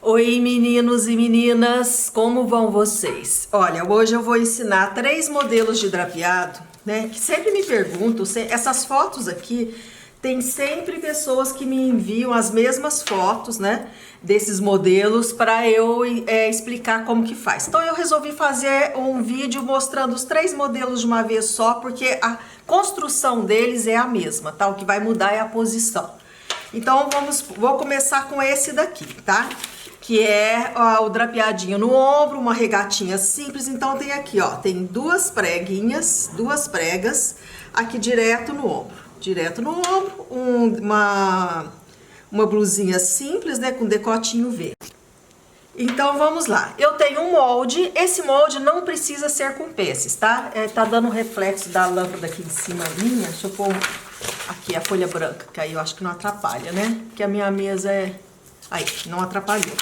Oi, meninos e meninas, como vão vocês? Olha, hoje eu vou ensinar 3 modelos de drapeado, né? Que sempre me perguntam, essas fotos aqui, tem sempre pessoas que me enviam as mesmas fotos, né? Desses modelos para eu explicar como que faz. Então eu resolvi fazer um vídeo mostrando os 3 modelos de uma vez só, porque a construção deles é a mesma, tá? O que vai mudar é a posição. Então vou começar com esse daqui, tá? Que é o drapeadinho no ombro, uma regatinha simples. Então tem aqui, ó, tem duas pregas aqui direto no ombro. Direto no ombro, uma blusinha simples, né, com decotinho verde. Então vamos lá, eu tenho um molde, esse molde não precisa ser com peças, tá? Tá dando um reflexo da lâmpada aqui em cima minha, deixa eu pôr aqui a folha branca, que aí eu acho que não atrapalha, né? Porque a minha mesa aí, não atrapalhou.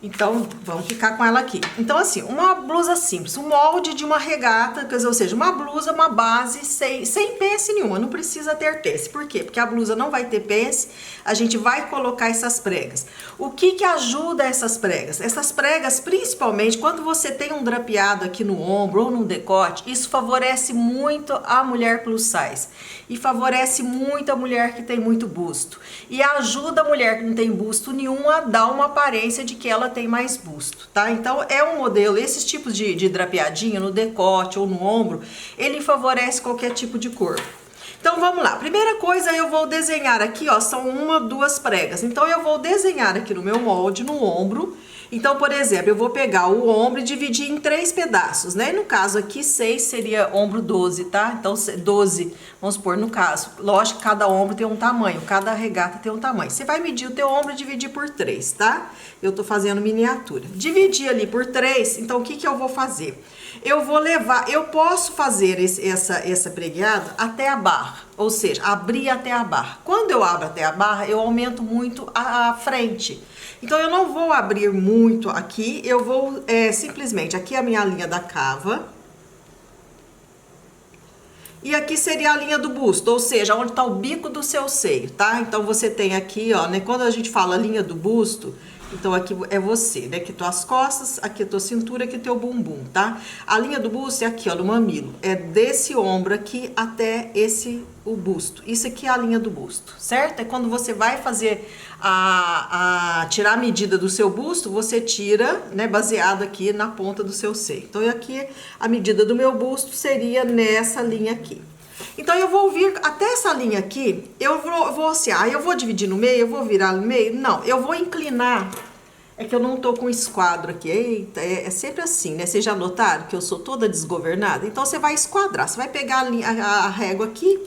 Então, vamos ficar com ela aqui. Então, assim, uma blusa simples, um molde de uma regata, quer dizer, ou seja, uma blusa, uma base sem pence nenhuma, não precisa ter pence. Por quê? Porque a blusa não vai ter pence, a gente vai colocar essas pregas. O que que ajuda essas pregas? Essas pregas, principalmente, quando você tem um drapeado aqui no ombro ou no decote, isso favorece muito a mulher plus size. E favorece muito a mulher que tem muito busto. E ajuda a mulher que não tem busto nenhum a dar uma aparência de que ela tem mais busto, tá? Então é um modelo, esses tipos de drapeadinho no decote ou no ombro, ele favorece qualquer tipo de corpo. Então vamos lá, primeira coisa eu vou desenhar aqui, ó, são duas pregas. Então eu vou desenhar aqui no meu molde, no ombro. Então, por exemplo, eu vou pegar o ombro e dividir em 3 pedaços, né? No caso aqui, 6 seria ombro 12, tá? Então, 12, vamos supor, no caso. Lógico que cada ombro tem um tamanho, cada regata tem um tamanho. Você vai medir o teu ombro e dividir por 3, tá? Eu tô fazendo miniatura. Dividir ali por 3, então o que que eu vou fazer? Eu vou levar, eu posso fazer essa pregueada até a barra, ou seja, abrir até a barra. Quando eu abro até a barra, eu aumento muito a frente. Então eu não vou abrir muito aqui, eu vou simplesmente, aqui é a minha linha da cava. E aqui seria a linha do busto, ou seja, onde tá o bico do seu seio, tá? Então você tem aqui, ó, né, quando a gente fala linha do busto, então aqui é você, né, aqui tuas costas, aqui a tua cintura, aqui teu bumbum, tá? A linha do busto é aqui, ó, no mamilo, é desse ombro aqui até o busto. Isso aqui é a linha do busto, certo? É quando você vai fazer tirar a medida do seu busto, você tira, né, baseado aqui na ponta do seu seio. Então aqui a medida do meu busto seria nessa linha aqui. Então eu vou vir até essa linha aqui, eu vou assim, eu vou dividir no meio, eu vou virar no meio? Não, eu vou inclinar. É que eu não tô com esquadro aqui, eita, é sempre assim, né? Vocês já notaram que eu sou toda desgovernada? Então você vai esquadrar, você vai pegar a régua aqui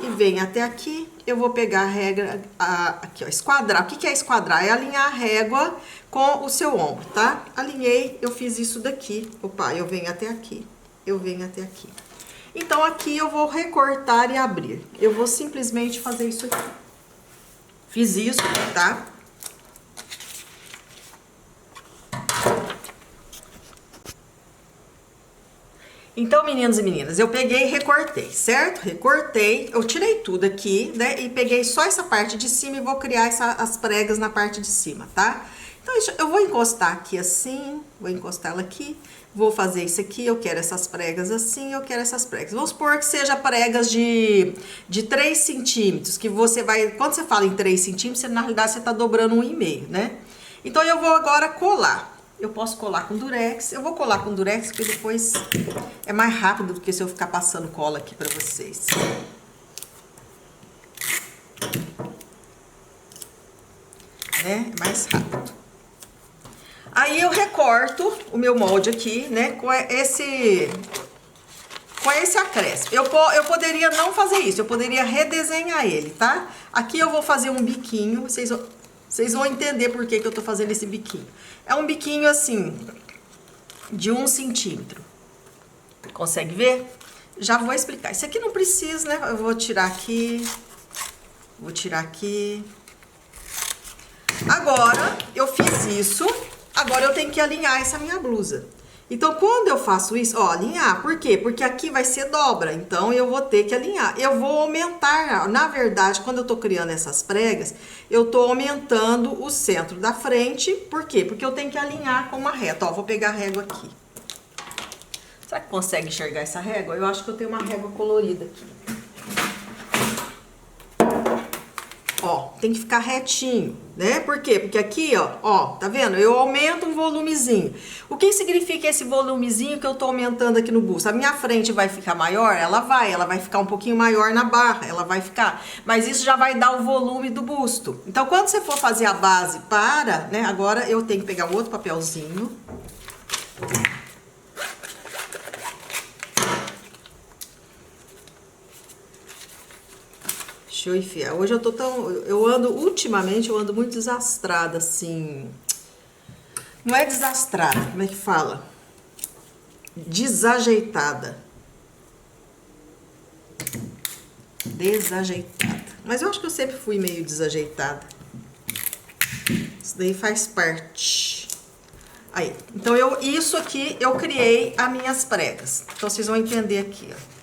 e vem até aqui. Eu vou pegar a régua aqui, ó, esquadrar. O que que é esquadrar? É alinhar a régua com o seu ombro, tá? Alinhei, eu fiz isso daqui. Opa, eu venho até aqui, eu venho até aqui. Então, aqui eu vou recortar e abrir. Eu vou simplesmente fazer isso aqui. Fiz isso, tá? Então, meninos e meninas, eu peguei e recortei, certo? Recortei, eu tirei tudo aqui, né? E peguei só essa parte de cima e vou criar as pregas na parte de cima, tá? Então, eu vou encostar aqui assim, vou encostar ela aqui. Vou fazer isso aqui, eu quero essas pregas assim, eu quero essas pregas. Vamos supor que seja pregas de 3 centímetros, que você vai... Quando você fala em 3 centímetros, na realidade você tá dobrando 1,5, né? Então, eu vou agora colar. Eu posso colar com durex. Eu vou colar com durex, porque depois é mais rápido do que se eu ficar passando cola aqui pra vocês. Né? É mais rápido. Aí eu recorto o meu molde aqui, né, com esse acréscimo. Eu poderia não fazer isso, eu poderia redesenhar ele, tá? Aqui eu vou fazer um biquinho, vocês vão entender por que que eu tô fazendo esse biquinho. É um biquinho assim, de 1 centímetro. Consegue ver? Já vou explicar. Isso aqui não precisa, né? Eu vou tirar aqui, vou tirar aqui. Agora, eu fiz isso. Agora eu tenho que alinhar essa minha blusa. Então, quando eu faço isso, ó, alinhar, por quê? Porque aqui vai ser dobra, então eu vou ter que alinhar. Eu vou aumentar, na verdade, quando eu tô criando essas pregas, eu tô aumentando o centro da frente, por quê? Porque eu tenho que alinhar com uma reta, ó, vou pegar a régua aqui. Será que consegue enxergar essa régua? Eu acho que eu tenho uma régua colorida aqui. Ó, tem que ficar retinho, né? Por quê? Porque aqui, ó, tá vendo? Eu aumento um volumezinho. O que significa esse volumezinho que eu tô aumentando aqui no busto? A minha frente vai ficar maior? Ela vai ficar um pouquinho maior na barra, ela vai ficar. Mas isso já vai dar o volume do busto. Então, quando você for fazer a base né? Agora eu tenho que pegar um outro papelzinho. Deixa eu enfiar. Hoje eu tô ultimamente eu ando muito desastrada, assim. Não é desastrada, como é que fala? Desajeitada. Desajeitada. Mas eu acho que eu sempre fui meio desajeitada. Isso daí faz parte. Aí, então isso aqui eu criei as minhas pregas. Então vocês vão entender aqui, ó.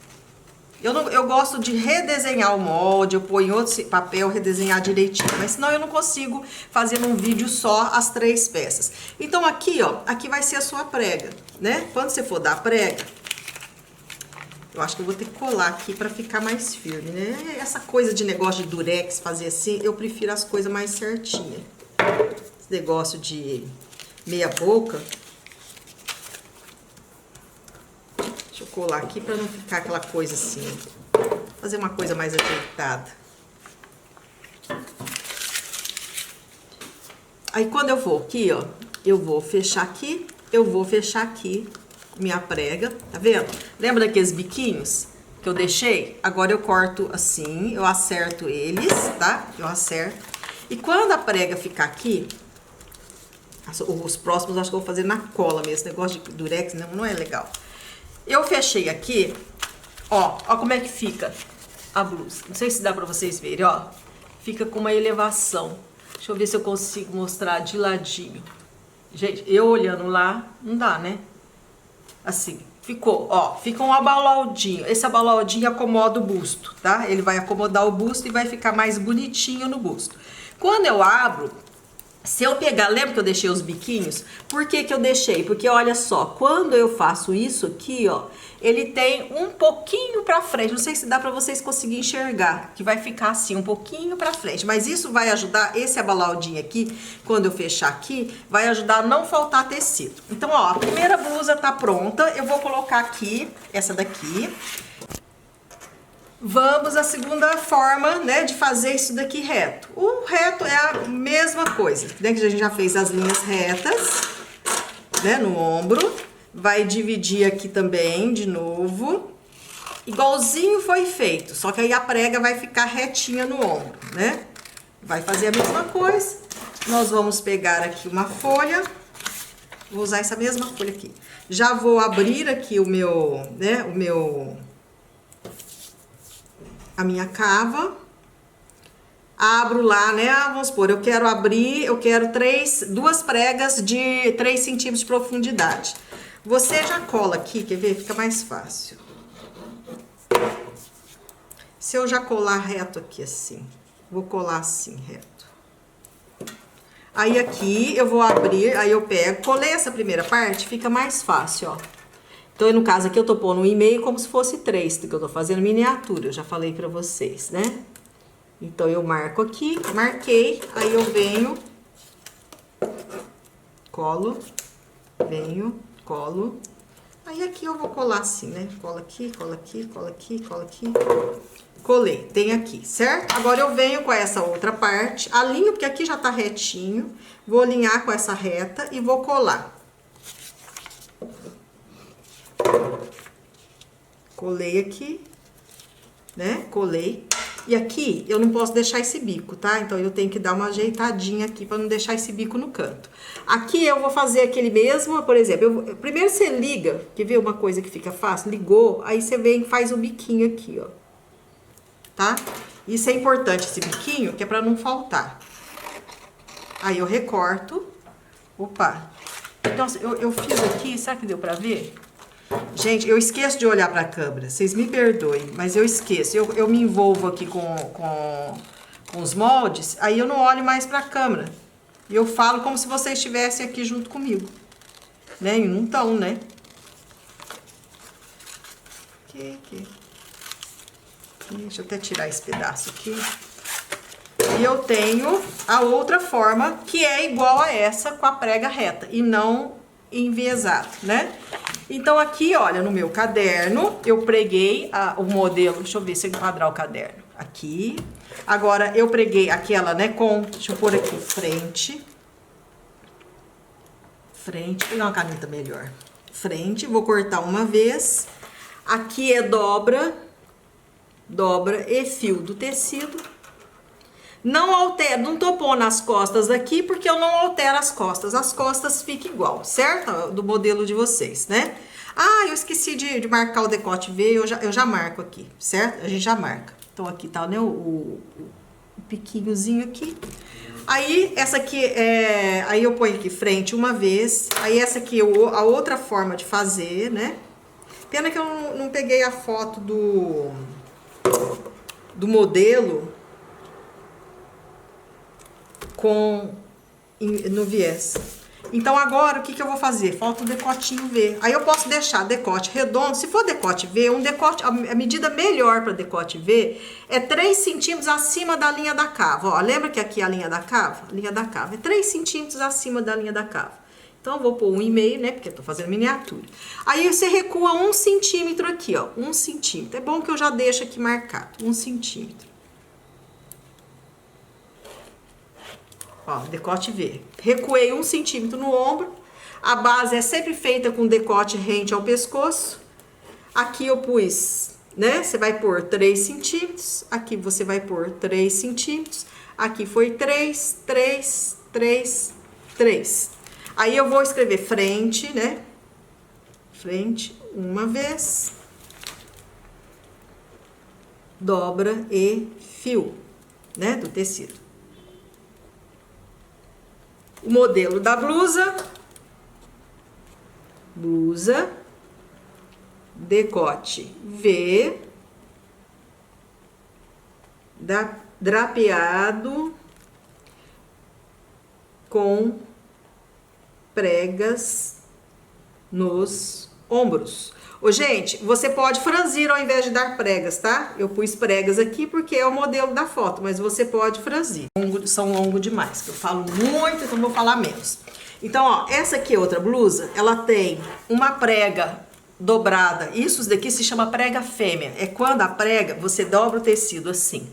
Eu gosto de redesenhar o molde, eu ponho em outro papel, redesenhar direitinho, mas senão eu não consigo fazer num vídeo só as 3 peças. Então aqui, ó, aqui vai ser a sua prega, né? Quando você for dar a prega, eu acho que eu vou ter que colar aqui pra ficar mais firme, né? Essa coisa de negócio de durex, fazer assim, eu prefiro as coisas mais certinhas. Esse negócio de meia boca... Deixa eu colar aqui pra não ficar aquela coisa assim. Fazer uma coisa mais ajeitada. Aí quando eu vou aqui, ó, eu vou fechar aqui, minha prega, tá vendo? Lembra daqueles biquinhos que eu deixei? Agora eu corto assim, eu acerto eles, tá? Eu acerto. E quando a prega ficar aqui, os próximos acho que eu vou fazer na cola mesmo. Esse negócio de durex não é legal. Eu fechei aqui, ó como é que fica a blusa. Não sei se dá pra vocês verem, ó. Fica com uma elevação. Deixa eu ver se eu consigo mostrar de ladinho. Gente, eu olhando lá, não dá, né? Assim, ficou, ó, fica um abalaudinho. Esse abalaudinho acomoda o busto, tá? Ele vai acomodar o busto e vai ficar mais bonitinho no busto. Quando eu abro... Se eu pegar, lembra que eu deixei os biquinhos? Por que que eu deixei? Porque olha só, quando eu faço isso aqui, ó, ele tem um pouquinho pra frente. Não sei se dá pra vocês conseguirem enxergar, que vai ficar assim, um pouquinho pra frente. Mas isso vai ajudar, esse abalaudinho aqui, quando eu fechar aqui, vai ajudar a não faltar tecido. Então, ó, a primeira blusa tá pronta. Eu vou colocar aqui, essa daqui. Vamos à segunda forma, né, de fazer isso daqui reto. O reto é a mesma coisa, né, que a gente já fez as linhas retas, né, no ombro. Vai dividir aqui também, de novo. Igualzinho foi feito, só que aí a prega vai ficar retinha no ombro, né? Vai fazer a mesma coisa. Nós vamos pegar aqui uma folha. Vou usar essa mesma folha aqui. Já vou abrir aqui o meu, né, a minha cava, abro lá, né, vamos supor, eu quero abrir, eu quero 2 pregas de 3 centímetros de profundidade. Você já cola aqui, quer ver? Fica mais fácil. Se eu já colar reto aqui assim, vou colar assim, reto. Aí aqui eu vou abrir, aí eu pego, colei essa primeira parte, fica mais fácil, ó. Então, no caso aqui, eu tô pondo 1,5 como se fosse 3, que eu tô fazendo miniatura, eu já falei pra vocês, né? Então, eu marco aqui, marquei, aí eu venho, colo, venho, colo. Aí aqui eu vou colar assim, né? Cola aqui, cola aqui, cola aqui, cola aqui. Colei, tem aqui, certo? Agora eu venho com essa outra parte, alinho, porque aqui já tá retinho, vou alinhar com essa reta e vou colar. Colei aqui, né? Colei. E aqui eu não posso deixar esse bico, tá? Então eu tenho que dar uma ajeitadinha aqui pra não deixar esse bico no canto. Aqui eu vou fazer aquele mesmo, por exemplo, primeiro você liga, quer ver uma coisa que fica fácil? Ligou, aí você vem e faz o biquinho aqui, ó. Tá? Isso é importante, esse biquinho, que é pra não faltar. Aí eu recorto. Opa! Nossa, eu fiz aqui, será que deu pra ver? Gente, eu esqueço de olhar pra câmera, vocês me perdoem, mas eu esqueço. Eu me envolvo aqui com os moldes, aí eu não olho mais pra câmera. E eu falo como se vocês estivessem aqui junto comigo. Né? E não estão, né? Aqui. Deixa eu até tirar esse pedaço aqui. E eu tenho a outra forma, que é igual a essa, com a prega reta e não enviesado, né? Então aqui, olha, no meu caderno, eu preguei o modelo, deixa eu ver se eu enquadrar o caderno. Aqui. Agora, eu preguei aquela, né, deixa eu pôr aqui, frente, vou pegar uma caneta melhor. Frente, vou cortar uma vez. Aqui é dobra e fio do tecido. Não altero, não tô pondo as costas aqui, porque eu não altero as costas ficam igual, certo? Do modelo de vocês, né? Ah, eu esqueci de marcar o decote V, eu já marco aqui, certo? A gente já marca. Então aqui tá, né, o piquinhozinho aqui. Aí, essa aqui, aí eu ponho aqui frente uma vez. Aí essa aqui, a outra forma de fazer, né? Pena que eu não peguei a foto do modelo no viés. Então agora, o que eu vou fazer? Falta o decotinho V. Aí eu posso deixar decote redondo. Se for decote V, a medida melhor para decote V é 3 centímetros acima da linha da cava. Ó, lembra que aqui é a linha da cava? A linha da cava é 3 centímetros acima da linha da cava. Então eu vou pôr 1,5, né? Porque eu tô fazendo miniatura. Aí você recua 1 centímetro aqui, ó. 1 centímetro. É bom que eu já deixo aqui marcado. 1 centímetro. Ó, decote V. Recuei 1 centímetro no ombro. A base é sempre feita com decote rente ao pescoço. Aqui eu pus, né? Você vai pôr 3 centímetros. Aqui você vai pôr 3 centímetros. Aqui foi 3, 3, 3, 3. Aí eu vou escrever frente, né? Frente uma vez. Dobra e fio, né? Do tecido. O modelo da blusa, decote V, drapeado com pregas nos ombros. Ô, gente, você pode franzir ao invés de dar pregas, tá? Eu pus pregas aqui porque é o modelo da foto, mas você pode franzir. São longos demais, que eu falo muito, então vou falar menos. Então, ó, essa aqui é outra blusa, ela tem uma prega dobrada. Isso daqui se chama prega fêmea. É quando a prega, você dobra o tecido assim,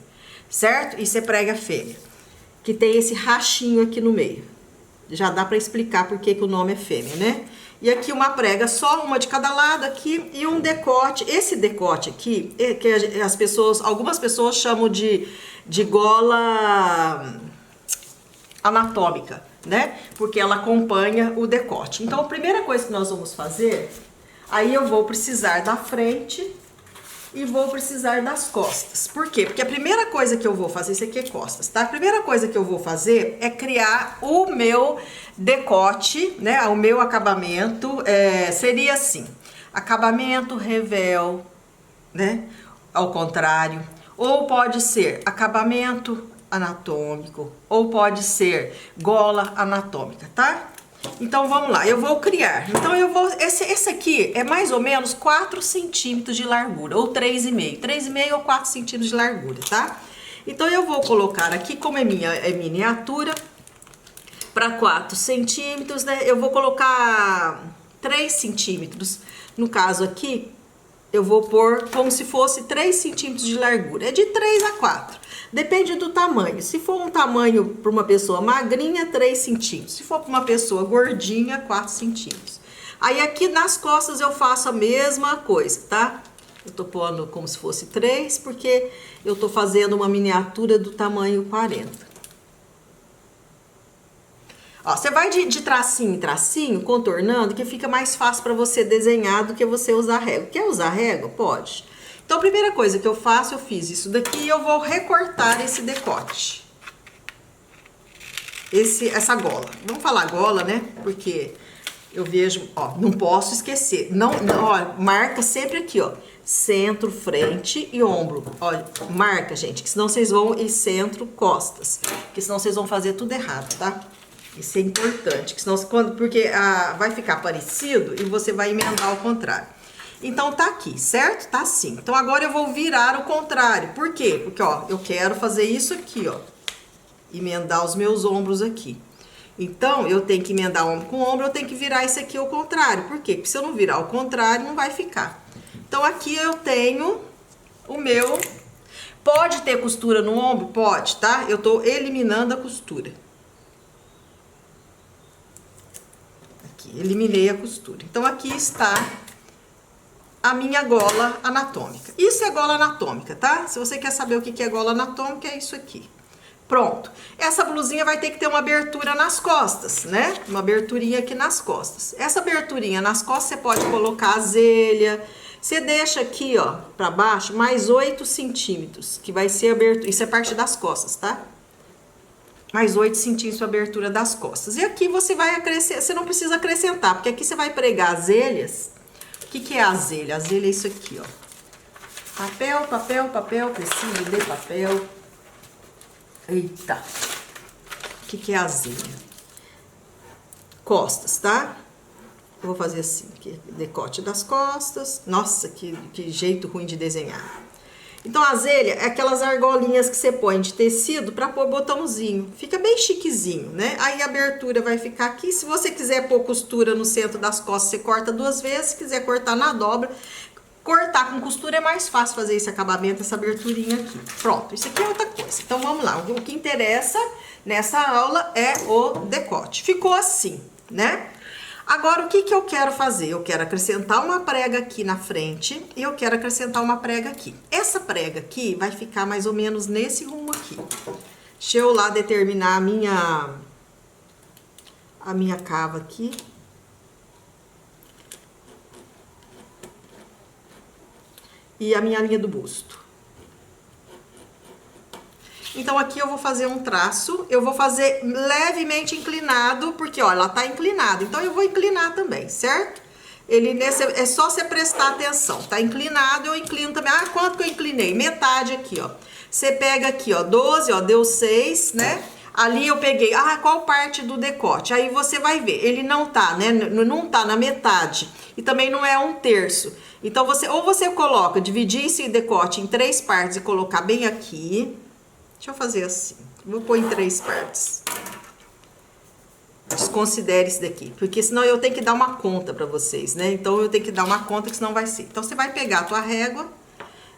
certo? Isso é prega fêmea, que tem esse rachinho aqui no meio. Já dá pra explicar por que o nome é fêmea, né? E aqui uma prega só, uma de cada lado aqui, e um decote. Esse decote aqui, que algumas pessoas chamam de gola anatômica, né? Porque ela acompanha o decote. Então, a primeira coisa que nós vamos fazer, aí eu vou precisar da frente e vou precisar das costas. Por quê? Porque a primeira coisa que eu vou fazer, isso aqui é costas, tá? A primeira coisa que eu vou fazer é criar o meu decote, né? O meu acabamento seria assim: acabamento revel, né? Ao contrário. Ou pode ser acabamento anatômico, ou pode ser gola anatômica, tá? Então, vamos lá, eu vou criar. Então, esse aqui é mais ou menos 4 centímetros de largura, ou 3,5. 3,5 ou 4 centímetros de largura, tá? Então, eu vou colocar aqui, como é miniatura, para 4 centímetros, né? Eu vou colocar 3 centímetros. No caso aqui, eu vou pôr como se fosse 3 centímetros de largura. É de 3 a 4. Depende do tamanho. Se for um tamanho para uma pessoa magrinha, 3 centímetros. Se for para uma pessoa gordinha, 4 centímetros. Aí aqui nas costas eu faço a mesma coisa, tá? Eu tô pondo como se fosse 3, porque eu tô fazendo uma miniatura do tamanho 40. Ó, você vai de tracinho em tracinho, contornando, que fica mais fácil para você desenhar do que você usar régua. Quer usar régua? Pode. Então, a primeira coisa que eu faço, eu fiz isso daqui e eu vou recortar esse decote. Essa gola. Vamos falar gola, né? Porque eu vejo, ó, não posso esquecer, não, ó, marca sempre aqui, ó, centro, frente e ombro, ó, marca, gente, que senão vocês vão em centro, costas, que senão vocês vão fazer tudo errado, tá? Isso é importante, que senão, porque vai ficar parecido e você vai emendar ao contrário. Então, tá aqui, certo? Tá assim. Então, agora eu vou virar o contrário. Por quê? Porque, ó, eu quero fazer isso aqui, ó, emendar os meus ombros aqui. Então, eu tenho que emendar ombro com ombro, eu tenho que virar isso aqui ao contrário. Por quê? Porque se eu não virar ao contrário, não vai ficar. Então, aqui eu tenho o meu... Pode ter costura no ombro? Pode, tá? Eu tô eliminando a costura. Aqui, eliminei a costura. Então, aqui está a minha gola anatômica. Isso é gola anatômica, tá? Se você quer saber o que é gola anatômica, é isso aqui. Pronto. Essa blusinha vai ter que ter uma abertura nas costas, né? Uma aberturinha aqui nas costas. Essa aberturinha nas costas, você pode colocar azelha. Você deixa aqui, ó, pra baixo, mais 8 centímetros, que vai ser a abertura. Isso é parte das costas, tá? Mais 8 centímetros a abertura das costas. E aqui você vai acrescentar, você não precisa acrescentar, porque aqui você vai pregar azelhas. O que é azelha? Azelha é isso aqui, ó. Papel, papel, papel, preciso de papel. Eita. O que é azelha? Costas, tá? Eu vou fazer assim, aqui, decote das costas. Nossa, que jeito ruim de desenhar. Então, a azelha é aquelas argolinhas que você põe de tecido para pôr botãozinho. Fica bem chiquezinho, né? Aí a abertura vai ficar aqui. Se você quiser pôr costura no centro das costas, você corta 2 vezes. Se quiser cortar na dobra, cortar com costura é mais fácil fazer esse acabamento, essa aberturinha aqui. Pronto, isso aqui é outra coisa. Então, vamos lá. O que interessa nessa aula é o decote. Ficou assim, né? Agora, o que eu quero fazer? Eu quero acrescentar uma prega aqui na frente e eu quero acrescentar uma prega aqui. Essa prega aqui vai ficar mais ou menos nesse rumo aqui. Deixa eu lá determinar a minha cava aqui. E a minha linha do busto. Então, aqui eu vou fazer um traço, eu vou fazer levemente inclinado, porque, ó, ela tá inclinada. Então, eu vou inclinar também, certo? É só você prestar atenção. Tá inclinado, eu inclino também. Ah, quanto que eu inclinei? Metade aqui, ó. Você pega aqui, ó, 12, ó, deu 6, né? Ali eu peguei, qual parte do decote? Aí você vai ver, ele não tá, né? Não tá na metade. E também não é 1/3. Então, ou você coloca, dividir esse decote em 3 partes e colocar bem aqui. Deixa eu fazer assim. Vou pôr em 3 partes. Desconsidere isso daqui, porque senão eu tenho que dar uma conta pra vocês, né? Então, eu tenho que dar uma conta, que senão vai ser. Então, você vai pegar a tua régua,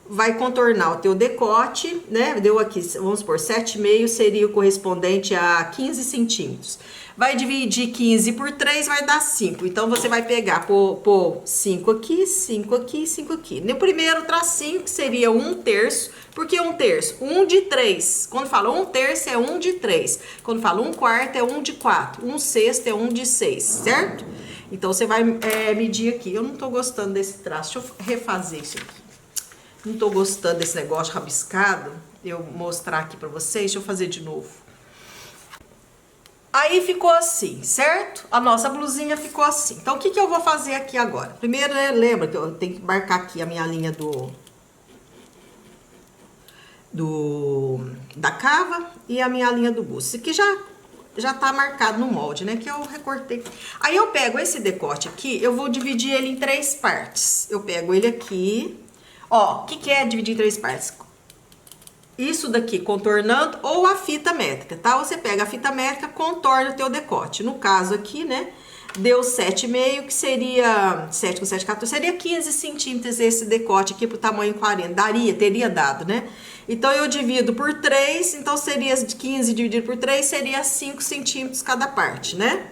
vai contornar o teu decote, né? Deu aqui, vamos supor, 7,5 seria o correspondente a 15 centímetros. Vai dividir 15 por 3, vai dar 5. Então, você vai pegar, pôr 5 aqui, 5 aqui, 5 aqui. No primeiro tracinho, que seria 1/3. Por que 1/3? 1 de 3. Quando fala 1/3, é 1 de 3. Quando fala 1/4, é 1 de 4. 1/6 é 1 de 6, certo? Então, você vai medir aqui. Eu não tô gostando desse traço. Deixa eu refazer isso aqui. Não tô gostando desse negócio rabiscado. Eu mostrar aqui pra vocês. Deixa eu fazer de novo. Aí ficou assim, certo? A nossa blusinha ficou assim. Então, o que eu vou fazer aqui agora? Primeiro, né, lembra que eu tenho que marcar aqui a minha linha da cava e a minha linha do busto. Isso aqui já tá marcado no molde, né? Que eu recortei. Aí, eu pego esse decote aqui, eu vou dividir ele em 3 partes. Eu pego ele aqui. Ó, o que é dividir em 3 partes? Isso daqui contornando ou a fita métrica, tá? Você pega a fita métrica, contorna o teu decote. No caso aqui, né, deu 7,5, que seria 7 com 7, 14, seria 15 centímetros esse decote aqui pro tamanho 40. Teria dado, né? Então, eu divido por 3, então seria 15 dividido por 3, seria 5 centímetros cada parte, né?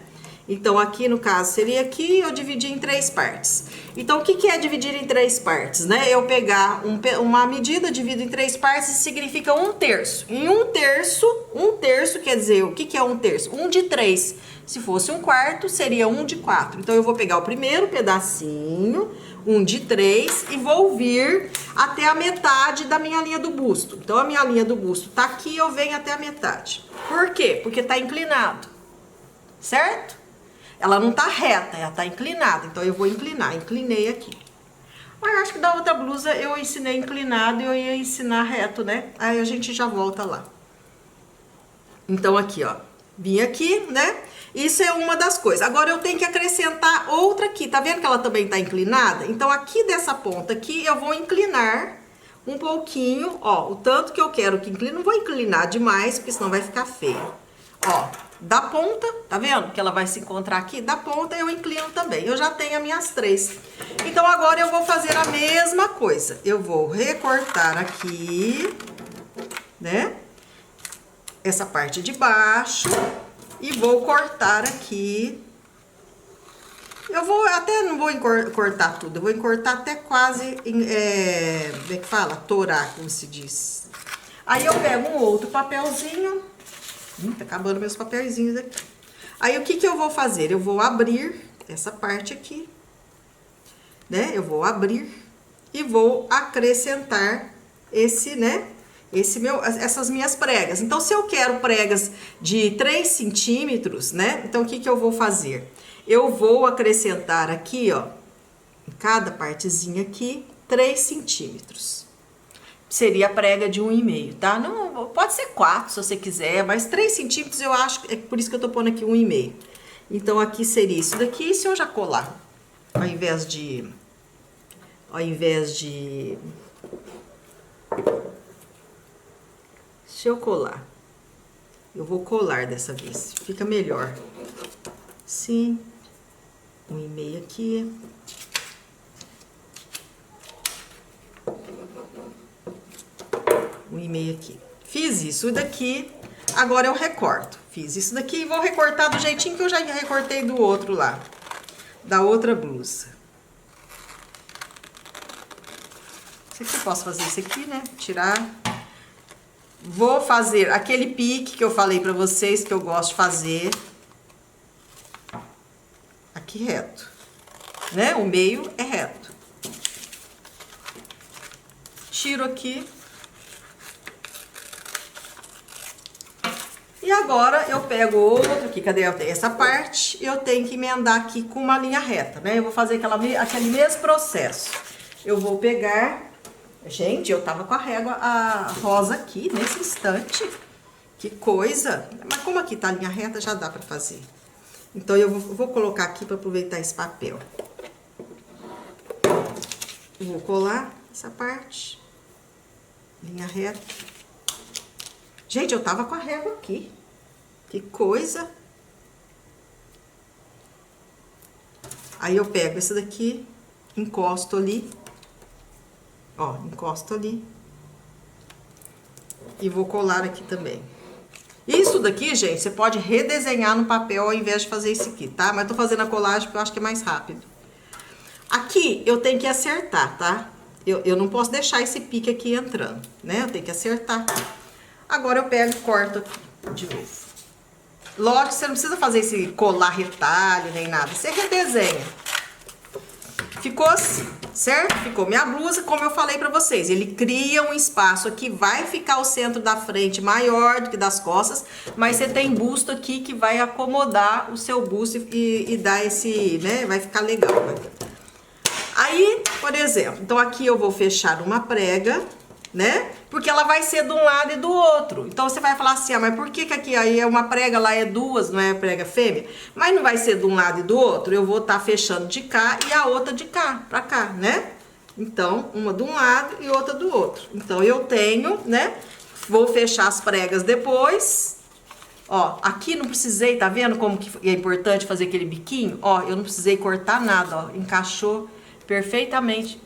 Então, aqui no caso seria aqui, eu dividi em 3 partes. Então, o que é dividir em 3 partes, né? Eu pegar uma medida, divido em 3 partes, significa 1/3. Em 1/3 quer dizer, o que é 1/3? 1 de 3. Se fosse 1/4, seria 1 de 4. Então, eu vou pegar o primeiro pedacinho, 1 de 3, e vou vir até a metade da minha linha do busto. Então, a minha linha do busto tá aqui, eu venho até a metade. Por quê? Porque tá inclinado, certo? ela não tá reta, ela tá inclinada. Então eu vou inclinar, inclinei aqui. Mas acho que da outra blusa eu ensinei inclinado e eu ia ensinar reto, né? Aí a gente já volta lá. Então aqui, ó, vim aqui, né? Isso é uma das coisas. Agora eu tenho que acrescentar outra aqui. Tá vendo que ela também tá inclinada? Então aqui dessa ponta aqui eu vou inclinar um pouquinho, ó, o tanto que eu quero que incline. Não vou inclinar demais, porque senão vai ficar feio. Ó, da ponta, tá vendo que ela vai se encontrar aqui? Da ponta eu inclino também. Eu já tenho as minhas 3. Então agora eu vou fazer a mesma coisa. Eu vou recortar aqui, né? Essa parte de baixo. E vou cortar aqui. Eu vou, até não vou cortar tudo, eu vou cortar até quase, como é que fala? Torar, como se diz. Aí eu pego um outro papelzinho. Tá acabando meus papelzinhos aqui. Aí o que que eu vou fazer? Eu vou abrir essa parte aqui, né? Eu vou abrir e vou acrescentar esse, né? Essas minhas pregas. Então, se eu quero pregas de 3 centímetros, né? Então, o que que eu vou fazer? Eu vou acrescentar aqui, ó, em cada partezinha aqui, 3 centímetros. Seria a prega de 1,5, tá? Não, pode ser 4, se você quiser, mas 3 centímetros eu acho, é por isso que eu tô pondo aqui 1,5. Então, aqui seria isso daqui, e se eu já colar, ao invés de deixa eu colar. Eu vou colar dessa vez. Fica melhor. Sim. 1,5 aqui. Um e meio aqui. Fiz isso daqui. Agora eu recorto. Fiz isso daqui e vou recortar do jeitinho que eu já recortei do outro lá. Da outra blusa. Isso aqui eu posso fazer isso aqui, né? Tirar. Vou fazer aquele pique que eu falei pra vocês que eu gosto de fazer. Aqui reto, né? O meio é reto. Tiro aqui. E agora eu pego outro aqui, cadê? Eu tenho essa parte, eu tenho que emendar aqui com uma linha reta, né? Eu vou fazer aquele mesmo processo. Eu vou pegar... Gente, eu tava com a régua rosa aqui, nesse instante. Que coisa! Mas como aqui tá a linha reta, já dá pra fazer. Então, eu vou colocar aqui pra aproveitar esse papel. Eu vou colar essa parte. Linha reta. Gente, eu tava com a régua aqui. Que coisa! Aí, eu pego esse daqui, encosto ali. Ó, encosto ali. E vou colar aqui também. Isso daqui, gente, você pode redesenhar no papel ao invés de fazer isso aqui, tá? Mas tô fazendo a colagem porque eu acho que é mais rápido. Aqui, eu tenho que acertar, tá? Eu não posso deixar esse pique aqui entrando, né? Eu tenho que acertar aqui. Agora, eu pego e corto aqui de novo. Lógico que você não precisa fazer esse colar retalho nem nada. Você redesenha. Ficou assim, certo? Ficou minha blusa, como eu falei pra vocês. Ele cria um espaço aqui, vai ficar o centro da frente maior do que das costas, mas você tem busto aqui que vai acomodar o seu busto e dar esse, né? Vai ficar legal. Aí, por exemplo, então aqui eu vou fechar uma prega, né? Porque ela vai ser de um lado e do outro. Então, você vai falar assim, ah, mas por que que aqui aí é uma prega, lá é duas, não é prega fêmea? Mas não vai ser de um lado e do outro? Eu vou estar fechando de cá e a outra de cá, pra cá, né? Então, uma de um lado e outra do outro. Então, eu tenho, né? Vou fechar as pregas depois. Ó, aqui não precisei, tá vendo como que é importante fazer aquele biquinho? Ó, eu não precisei cortar nada, ó. Encaixou perfeitamente.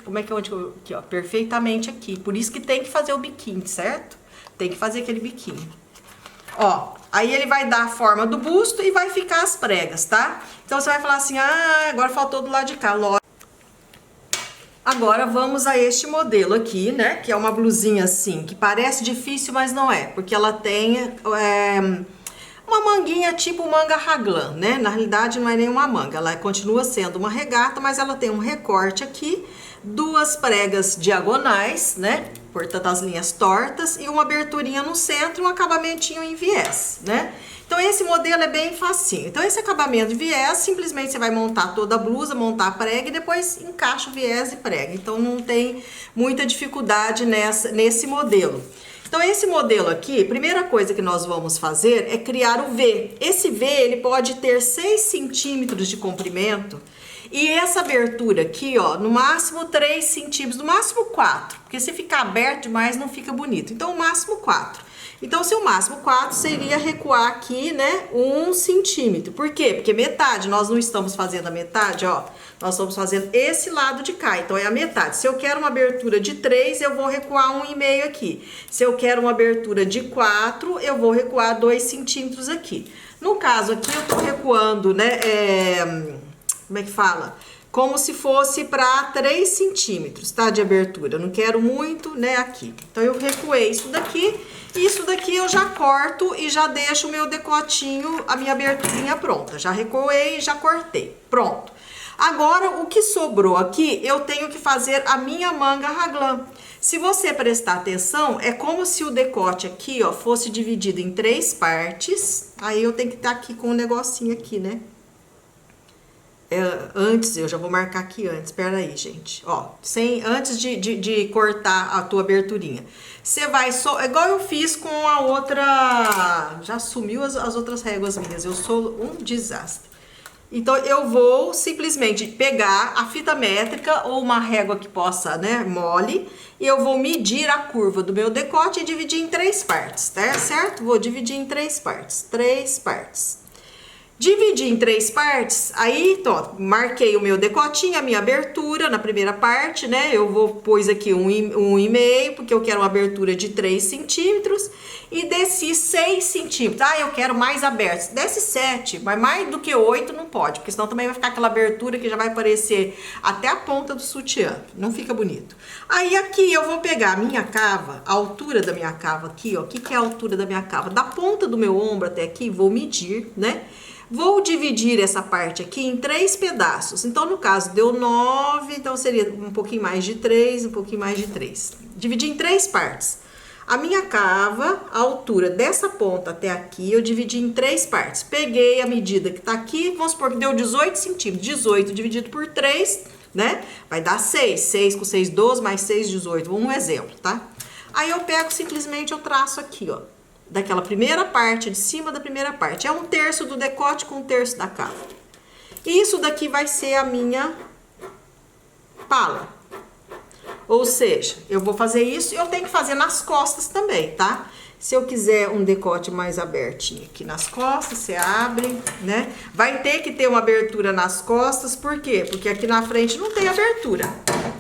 Como é que eu aqui, ó, perfeitamente aqui. Por isso que tem que fazer o biquinho, certo? Tem que fazer aquele biquinho. Ó, aí ele vai dar a forma do busto e vai ficar as pregas, tá? Então você vai falar assim: "Ah, agora faltou do lado de cá". Agora vamos a este modelo aqui, né? Que é uma blusinha assim, que parece difícil, mas não é, porque ela tem uma manguinha tipo manga raglan, né? Na realidade não é nenhuma manga, ela continua sendo uma regata, mas ela tem um recorte aqui, duas pregas diagonais, né? Portanto, as linhas tortas e uma aberturinha no centro, um acabamentinho em viés, né? Então esse modelo é bem facinho. Então esse acabamento de viés, simplesmente você vai montar toda a blusa, montar a prega e depois encaixa o viés e prega. Então não tem muita dificuldade nesse modelo. Então esse modelo aqui, primeira coisa que nós vamos fazer é criar o V. Esse V, ele pode ter 6 centímetros de comprimento. E essa abertura aqui, ó, no máximo 3 centímetros, no máximo 4. Porque se ficar aberto demais não fica bonito. Então o máximo 4. Então, se o máximo 4 seria recuar aqui, né, 1 centímetro. Por quê? Porque metade, nós não estamos fazendo a metade, ó. Nós estamos fazendo esse lado de cá, então é a metade. Se eu quero uma abertura de 3, eu vou recuar 1,5 aqui. Se eu quero uma abertura de 4, eu vou recuar 2 centímetros aqui. No caso aqui, eu tô recuando, né, como é que fala? Como se fosse para 3 centímetros, tá? De abertura. Eu não quero muito, né, aqui. Então, eu recuei isso daqui. E isso daqui eu já corto e já deixo o meu decotinho, a minha aberturinha pronta. Já recuei e já cortei. Pronto. Agora, o que sobrou aqui, eu tenho que fazer a minha manga raglan. Se você prestar atenção, é como se o decote aqui, ó, fosse dividido em 3 partes. Aí, eu tenho que estar aqui com um negocinho aqui, né? Antes, eu já vou marcar aqui antes, espera aí, gente, ó, antes de cortar a tua aberturinha, você vai só, igual eu fiz com a outra, já sumiu as outras réguas minhas, eu sou um desastre. Então, eu vou simplesmente pegar a fita métrica ou uma régua que possa, né, mole, e eu vou medir a curva do meu decote e dividir em 3 partes, tá certo? Vou dividir em 3 partes, 3 partes. Dividi em 3 partes, aí, então, marquei o meu decotinho, a minha abertura na primeira parte, né? Eu pôs aqui 1,5, porque eu quero uma abertura de 3 centímetros. E desci 6 centímetros. Ah, eu quero mais aberto. Desce 7, mas mais do que 8 não pode, porque senão também vai ficar aquela abertura que já vai aparecer até a ponta do sutiã. Não fica bonito. Aí aqui eu vou pegar a minha cava, a altura da minha cava aqui, ó. O que é a altura da minha cava? Da ponta do meu ombro até aqui, vou medir, né? Vou dividir essa parte aqui em 3 pedaços. Então, no caso, deu 9, então seria um pouquinho mais de 3, um pouquinho mais de 3. Dividi em 3 partes. A minha cava, a altura dessa ponta até aqui, eu dividi em 3 partes. Peguei a medida que tá aqui, vamos supor que deu 18 centímetros. 18 dividido por 3, né? Vai dar 6. 6 com 6, 12, mais 6, 18. Um exemplo, tá? Aí eu pego simplesmente, eu traço aqui, ó. Daquela primeira parte, de cima da primeira parte. É 1/3 do decote com 1/3 da cava. E isso daqui vai ser a minha pala. Ou seja, eu vou fazer isso e eu tenho que fazer nas costas também, tá? Se eu quiser um decote mais abertinho aqui nas costas, você abre, né? Vai ter que ter uma abertura nas costas, por quê? Porque aqui na frente não tem abertura,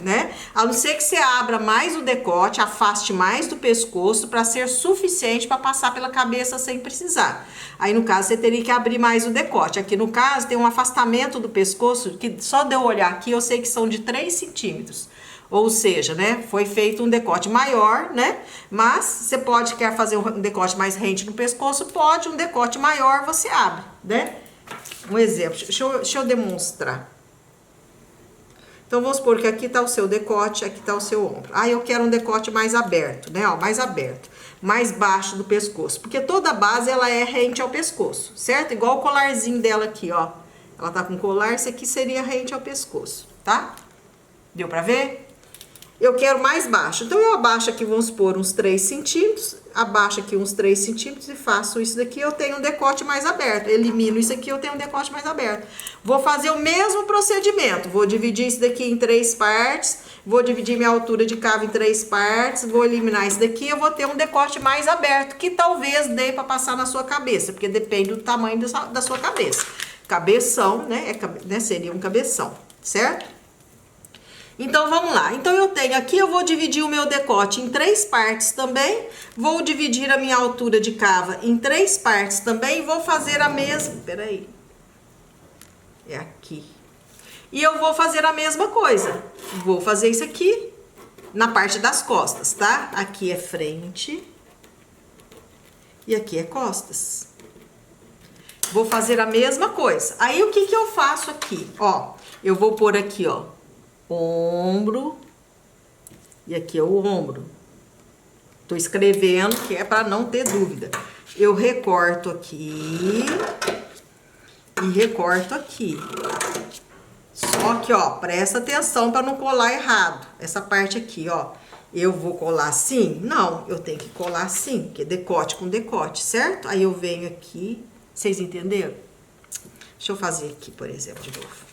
né? A não ser que você abra mais o decote, afaste mais do pescoço para ser suficiente para passar pela cabeça sem precisar. Aí, no caso, você teria que abrir mais o decote. Aqui, no caso, tem um afastamento do pescoço que só de eu olhar aqui, eu sei que são de 3 centímetros. Ou seja, né, foi feito um decote maior, né, mas você quer fazer um decote mais rente no pescoço, pode, um decote maior você abre, né? Um exemplo, deixa eu demonstrar. Então, vamos supor que aqui tá o seu decote, aqui tá o seu ombro. Ah, eu quero um decote mais aberto, né, ó, mais aberto, mais baixo do pescoço, porque toda a base, ela é rente ao pescoço, certo? Igual o colarzinho dela aqui, ó. Ela tá com colar, esse aqui seria rente ao pescoço, tá? Deu pra ver? Eu quero mais baixo, então eu abaixo aqui, vamos supor, uns 3 centímetros, abaixo aqui uns 3 centímetros e faço isso daqui, eu tenho um decote mais aberto, elimino isso aqui, eu tenho um decote mais aberto. Vou fazer o mesmo procedimento, vou dividir isso daqui em 3 partes, vou dividir minha altura de cava em 3 partes, vou eliminar isso daqui, eu vou ter um decote mais aberto, que talvez dê para passar na sua cabeça, porque depende do tamanho da sua cabeça. Cabeção, né, seria um cabeção, certo? Então, vamos lá. Então, eu tenho aqui, eu vou dividir o meu decote em 3 partes também. Vou dividir a minha altura de cava em 3 partes também. Vou fazer a mesma... Peraí. É aqui. E eu vou fazer a mesma coisa. Vou fazer isso aqui na parte das costas, tá? Aqui é frente. E aqui é costas. Vou fazer a mesma coisa. Aí, o que que eu faço aqui? Ó, eu vou pôr aqui, ó. Ombro, e aqui é o ombro. Tô escrevendo que é para não ter dúvida. eu recorto aqui e recorto aqui. Só que, ó, presta atenção para não colar errado. Essa parte aqui, ó, eu vou colar assim? Não, eu tenho que colar assim, porque decote com decote, certo? Aí eu venho aqui, vocês entenderam? Deixa eu fazer aqui, por exemplo, de novo.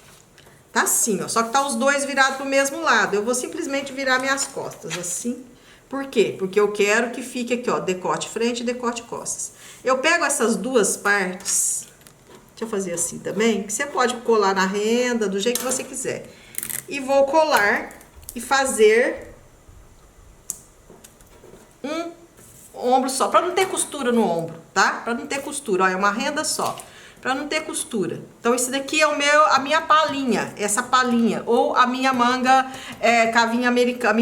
Tá assim, ó, só que tá os dois virados pro mesmo lado. Eu vou simplesmente virar minhas costas, assim. Por quê? Porque eu quero que fique aqui, ó, decote frente e decote costas. Eu pego essas duas partes, deixa eu fazer assim também, que você pode colar na renda, do jeito que você quiser. E vou colar e fazer um ombro só, pra não ter costura no ombro, tá? Pra não ter costura, ó, é uma renda só. Pra não ter costura. Então, esse daqui é a minha palinha, essa palinha. Ou a minha manga, cavinha americana,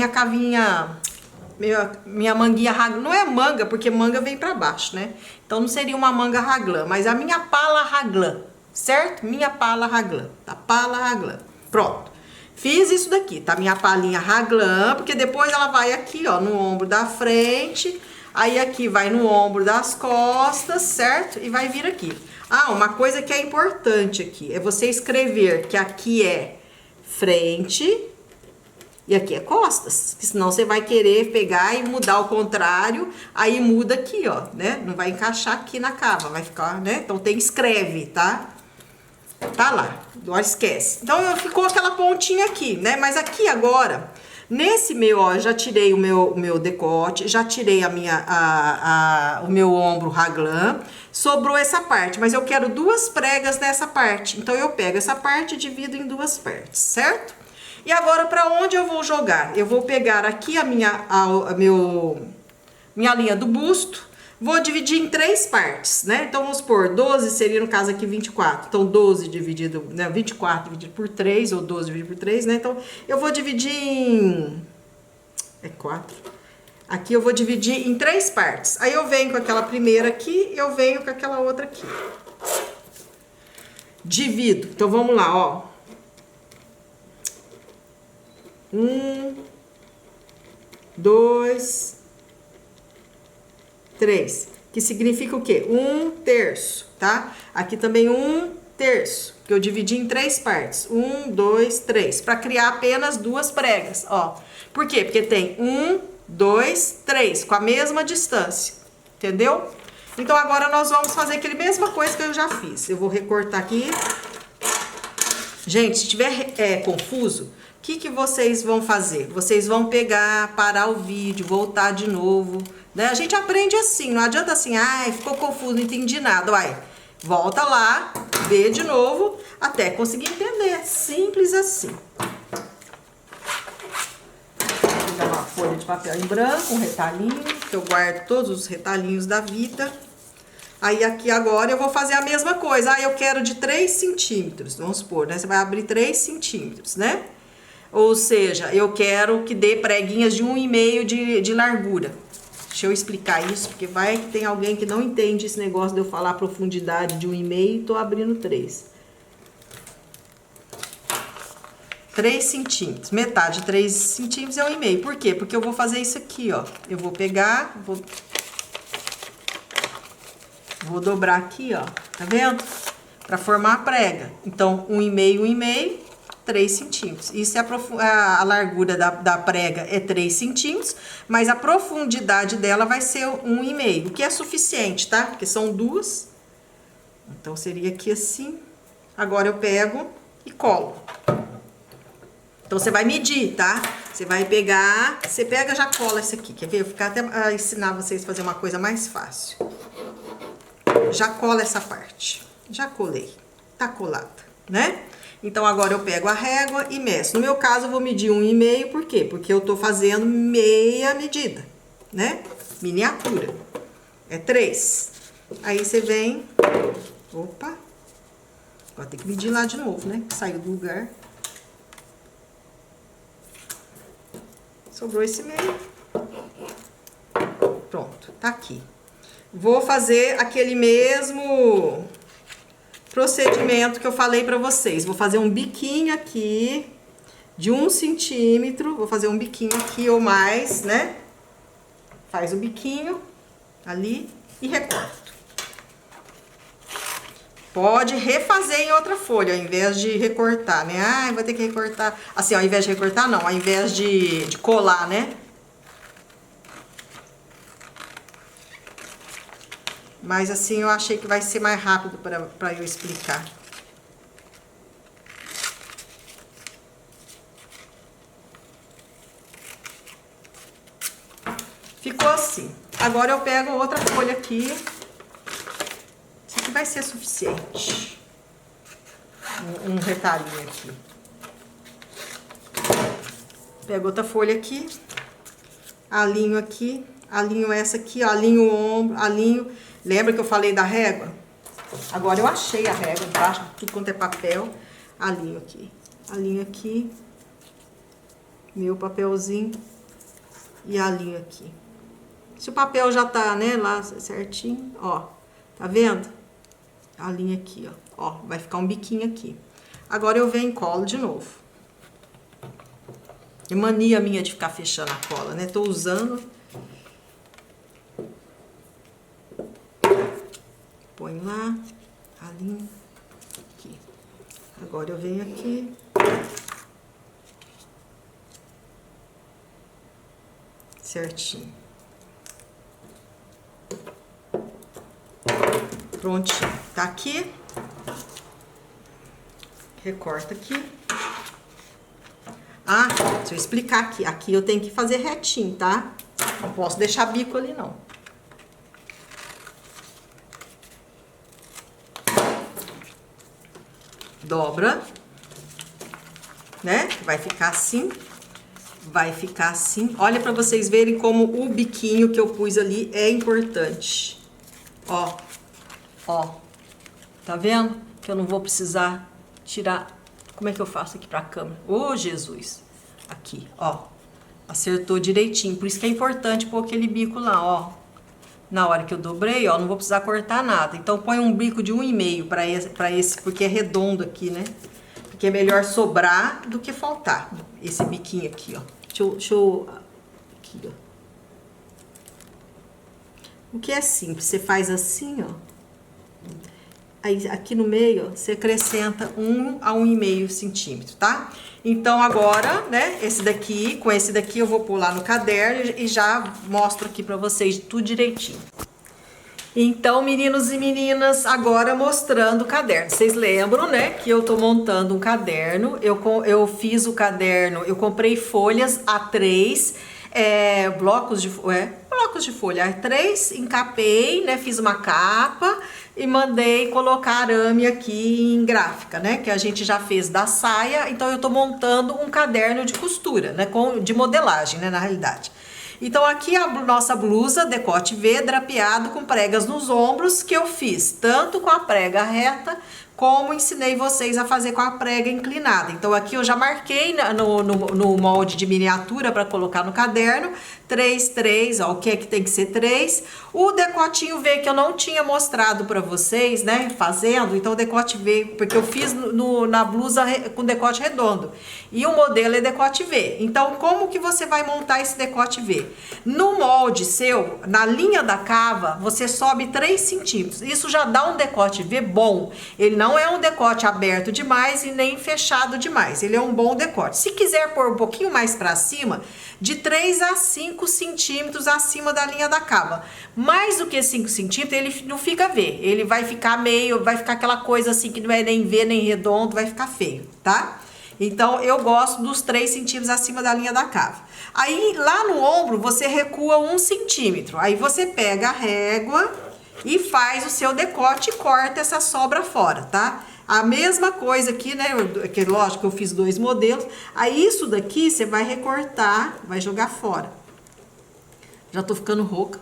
minha manguinha raglan. Não é manga, porque manga vem pra baixo, né? Então, não seria uma manga raglan, mas a minha pala raglan, certo? Minha pala raglan, tá? Pala raglan. Pronto. Fiz isso daqui, tá? Minha palinha raglan, porque depois ela vai aqui, ó, no ombro da frente. Aí aqui vai no ombro das costas, certo? E vai vir aqui. Ah, uma coisa que é importante aqui é você escrever que aqui é frente e aqui é costas, que senão você vai querer pegar e mudar ao contrário, aí muda aqui, ó, né? Não vai encaixar aqui na cava, vai ficar, né? Então escreve, tá? Tá lá, agora esquece. Então ficou aquela pontinha aqui, né? Mas aqui agora, nesse meu, ó, já tirei o meu decote, já tirei o meu ombro raglan, sobrou essa parte, mas eu quero duas pregas nessa parte. Então eu pego essa parte e divido em duas partes, certo? E agora para onde eu vou jogar? Eu vou pegar aqui minha linha do busto, vou dividir em três partes, né? Então vamos supor, 12 seria no caso aqui 24. Então 12 dividido, né, 24 dividido por 3 ou 12 dividido por 3, né? Então eu vou dividir em 4. Aqui eu vou dividir em três partes. Aí eu venho com aquela primeira aqui, eu venho com aquela outra aqui. Divido. Então vamos lá, ó. 1, 2, 3. Que significa o quê? 1/3, tá? Aqui também 1/3, que eu dividi em três partes. 1, 2, 3. Para criar apenas duas pregas, ó. Por quê? Porque tem 1, 2, 3, com a mesma distância, entendeu? Então, agora nós vamos fazer aquela mesma coisa que eu já fiz. Eu vou recortar aqui. Gente, se tiver confuso, o que vocês vão fazer? Vocês vão pegar, parar o vídeo, voltar de novo, né? A gente aprende assim, não adianta assim, ai, ficou confuso, não entendi nada. Uai, volta lá, vê de novo, até conseguir entender. Simples assim. Uma folha de papel em branco, um retalhinho, que eu guardo todos os retalhinhos da vida. Aí aqui agora eu vou fazer a mesma coisa. Ah, eu quero de 3 centímetros, vamos supor, né? Você vai abrir 3 centímetros, né? Ou seja, eu quero que dê preguinhas de 1,5 de largura. Deixa eu explicar isso, porque vai que tem alguém que não entende esse negócio de eu falar a profundidade de 1,5 e tô abrindo 3. 3 centímetros, metade de 3 centímetros é 1,5. Por quê? Porque eu vou fazer isso aqui, ó. Eu vou pegar, vou dobrar aqui, ó. Tá vendo? Pra formar a prega. Então, 1,5, 1,5, 3 centímetros. Isso é a largura da prega é 3 centímetros, mas a profundidade dela vai ser 1,5, o que é suficiente, tá? Porque são duas. Então, seria aqui assim. Agora, eu pego e colo. Então, você vai medir, tá? Você vai pegar, você pega, já cola esse aqui. Quer ver? Eu vou ficar até ensinar vocês a fazer uma coisa mais fácil. Já cola essa parte. Já colei. Tá colada, né? Então, agora eu pego a régua e meço. No meu caso, eu vou medir 1,5, por quê? Porque eu tô fazendo meia medida, né? Miniatura. É 3. Aí, você vem... Opa! Agora tem que medir lá de novo, né? Saiu do lugar. Sobrou esse meio. Pronto, tá aqui. Vou fazer aquele mesmo procedimento que eu falei pra vocês. Vou fazer um biquinho aqui de 1 centímetro. Vou fazer um biquinho aqui ou mais, né? Faz o biquinho ali. e recorto. Pode refazer em outra folha, ao invés de recortar, né? Ah, vou ter que recortar. Assim, ao invés de recortar, não. Ao invés de colar, né? Mas assim, eu achei que vai ser mais rápido para eu explicar. Ficou assim. Agora eu pego outra folha aqui. Isso aqui vai ser suficiente. Um retalhinho aqui. Pego outra folha aqui. Alinho aqui. Alinho essa aqui, ó, alinho o ombro, alinho... Lembra que eu falei da régua? Agora eu achei a régua embaixo, tudo quanto é papel. Alinho aqui. Meu papelzinho. E alinho aqui. Se o papel já tá, né, lá certinho, ó. Tá vendo? Alinho aqui, ó. Ó, vai ficar um biquinho aqui. Agora eu venho e colo de novo. É mania minha de ficar fechando a cola, né? Tô usando... Põe lá, alinho, aqui. Agora eu venho aqui. Certinho. Prontinho. Tá aqui. Recorta aqui. Ah, deixa eu explicar aqui. Aqui eu tenho que fazer retinho, tá? Não posso deixar bico ali, não. Dobra, né? Vai ficar assim. Vai ficar assim. Olha pra vocês verem como o biquinho que eu pus ali é importante. Ó, ó. Tá vendo? Que eu não vou precisar tirar. Como é que eu faço aqui pra câmera? Ô, Jesus! Aqui, ó. Acertou direitinho. Por isso que é importante pôr aquele bico lá, ó. Na hora que eu dobrei, ó, não vou precisar cortar nada. Então, põe um bico de 1,5 para esse, porque é redondo aqui, né? Porque é melhor sobrar do que faltar. Esse biquinho aqui, ó. Deixa eu... Aqui, ó. O que é simples, você faz assim, ó. Aí, aqui no meio, ó, você acrescenta 1 a 1,5 centímetro, tá? Então, agora, né, com esse daqui eu vou pular no caderno e já mostro aqui pra vocês tudo direitinho. Então, meninos e meninas, agora mostrando o caderno. Vocês lembram, né, que eu tô montando um caderno. Eu fiz o caderno, eu comprei folhas A3, blocos de folha A3, encapei, né, fiz uma capa e mandei colocar arame aqui em gráfica, né, que a gente já fez da saia. Então eu tô montando um caderno de costura, né, de modelagem, né, na realidade. Então aqui a nossa blusa decote V drapeado com pregas nos ombros, que eu fiz tanto com a prega reta como ensinei vocês a fazer com a prega inclinada. Então aqui eu já marquei no molde de miniatura para colocar no caderno, 3, 3, ó, o que é que tem que ser 3. O decotinho V que eu não tinha mostrado para vocês, né, fazendo, então o decote V, porque eu fiz na blusa com decote redondo. E o modelo é decote V. Então como que você vai montar esse decote V? No molde seu, na linha da cava, você sobe 3 centímetros. Isso já dá um decote V bom. Ele não é um decote aberto demais e nem fechado demais. Ele é um bom decote. Se quiser pôr um pouquinho mais para cima, de 3 a 5 centímetros acima da linha da cava. Mais do que 5 centímetros, ele não fica V. Ele vai ficar vai ficar aquela coisa assim que não é nem V nem redondo, vai ficar feio, tá? Então, eu gosto dos 3 centímetros acima da linha da cava. Aí, lá no ombro, você recua 1 centímetro. Aí, você pega a régua e faz o seu decote e corta essa sobra fora, tá? A mesma coisa aqui, né? Que lógico que eu fiz 2 modelos. Aí, isso daqui, você vai recortar, vai jogar fora. Já tô ficando rouca.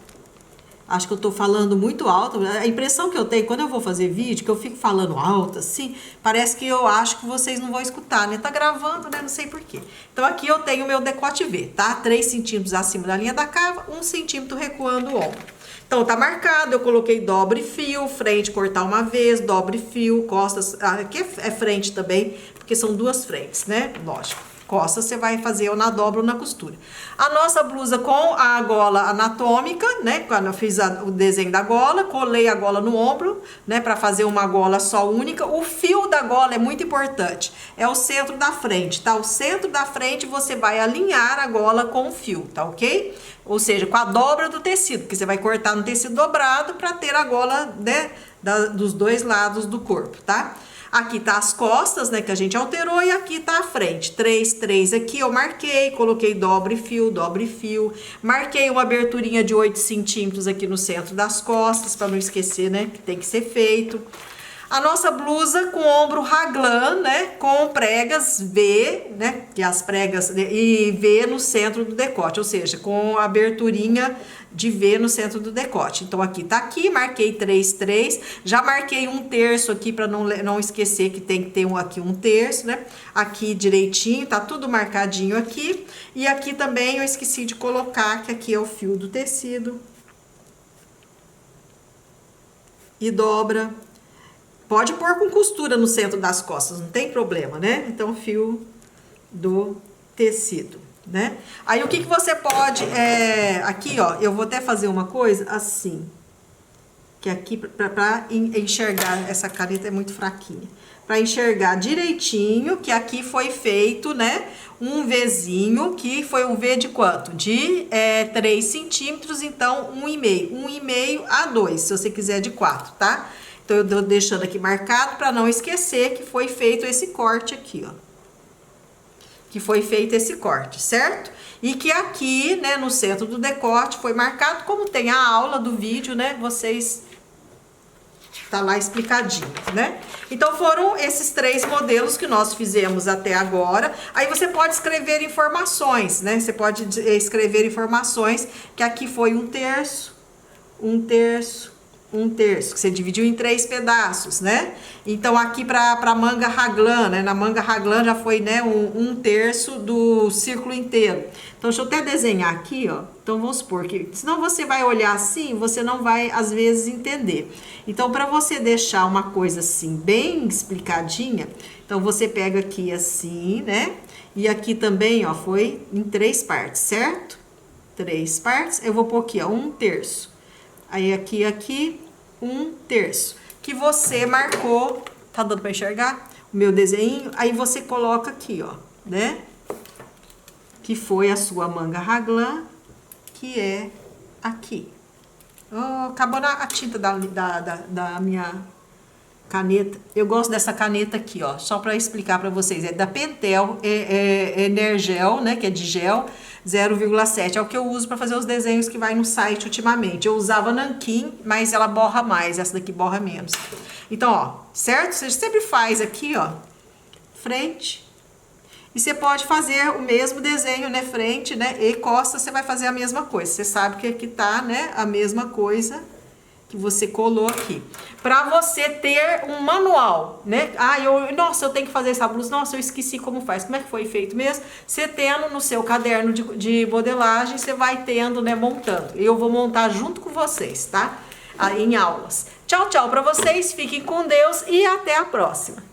Acho que eu tô falando muito alto. A impressão que eu tenho quando eu vou fazer vídeo, que eu fico falando alto assim, parece que eu acho que vocês não vão escutar, né? Tá gravando, né? Não sei porquê. Então aqui eu tenho o meu decote V, tá? 3 centímetros acima da linha da cava, 1 centímetro recuando o ombro. Então tá marcado, eu coloquei dobre fio, frente cortar uma vez, dobre fio, costas, aqui é frente também, porque são 2 frentes, né? Lógico. Costas você vai fazer ou na dobra ou na costura. A nossa blusa com a gola anatômica, né? Quando eu fiz o desenho da gola, colei a gola no ombro, né? Para fazer uma gola só única. O fio da gola é muito importante. É o centro da frente, tá? O centro da frente você vai alinhar a gola com o fio, tá ok? Ou seja, com a dobra do tecido, porque você vai cortar no tecido dobrado para ter a gola, né? Dos dois lados do corpo, tá? Aqui tá as costas, né, que a gente alterou, e aqui tá a frente. 3, 3 aqui eu marquei, coloquei dobra e fio. Marquei uma aberturinha de 8 centímetros aqui no centro das costas, para não esquecer, né, que tem que ser feito. A nossa blusa com ombro raglan, né, com pregas V, né, que as pregas, e V no centro do decote, ou seja, com a aberturinha de V no centro do decote. Então aqui tá aqui, marquei 3, 3, já marquei 1/3 aqui para não esquecer que tem que ter aqui 1/3, né, aqui direitinho, tá tudo marcadinho aqui. E aqui também eu esqueci de colocar que aqui é o fio do tecido. E dobra. Pode pôr com costura no centro das costas, não tem problema, né? Então, fio do tecido, né? Aí, o que você pode... aqui, ó, eu vou até fazer uma coisa assim. Que aqui, pra enxergar, essa caneta é muito fraquinha. Pra enxergar direitinho, que aqui foi feito, né? Um Vzinho, que foi um V de quanto? De 3 centímetros, então 1,5. 1,5 a 2, se você quiser de 4, tá? Então, eu tô deixando aqui marcado para não esquecer que foi feito esse corte aqui, ó. Que foi feito esse corte, certo? E que aqui, né, no centro do decote foi marcado, como tem a aula do vídeo, né? Vocês... Tá lá explicadinho, né? Então, foram esses 3 modelos que nós fizemos até agora. Aí, você pode escrever informações, né? Você pode escrever informações que aqui foi 1/3, 1/3, 1/3, que você dividiu em 3 pedaços, né? Então, aqui para manga raglan, né? Na manga raglan já foi, né, 1/3 do círculo inteiro. Então, deixa eu até desenhar aqui, ó. Então, vamos supor que, senão você vai olhar assim, você não vai, às vezes, entender. Então, para você deixar uma coisa assim, bem explicadinha, então, você pega aqui assim, né? E aqui também, ó, foi em 3 partes, certo? 3 partes. Eu vou pôr aqui, ó, 1/3. Aí, aqui, 1/3. Que você marcou, tá dando pra enxergar? O meu desenho. Aí, você coloca aqui, ó, né? Que foi a sua manga raglan, que é aqui. Oh, acabou a tinta da minha caneta. Eu gosto dessa caneta aqui, ó, só para explicar para vocês. É da Pentel, Energel, né, que é de gel, 0,7. É o que eu uso para fazer os desenhos que vai no site ultimamente. Eu usava nanquim, mas ela borra mais, essa daqui borra menos. Então, ó, certo? Você sempre faz aqui, ó, frente. E você pode fazer o mesmo desenho, né, frente, né, e costas, você vai fazer a mesma coisa. Você sabe que aqui tá, né, a mesma coisa que você colou aqui. Pra você ter um manual, né? Ah, nossa, eu tenho que fazer essa blusa. Nossa, eu esqueci como faz. Como é que foi feito mesmo? Você tendo no seu caderno de modelagem, você vai tendo, né, montando. Eu vou montar junto com vocês, tá? Aí, em aulas. Tchau, tchau pra vocês. Fiquem com Deus e até a próxima.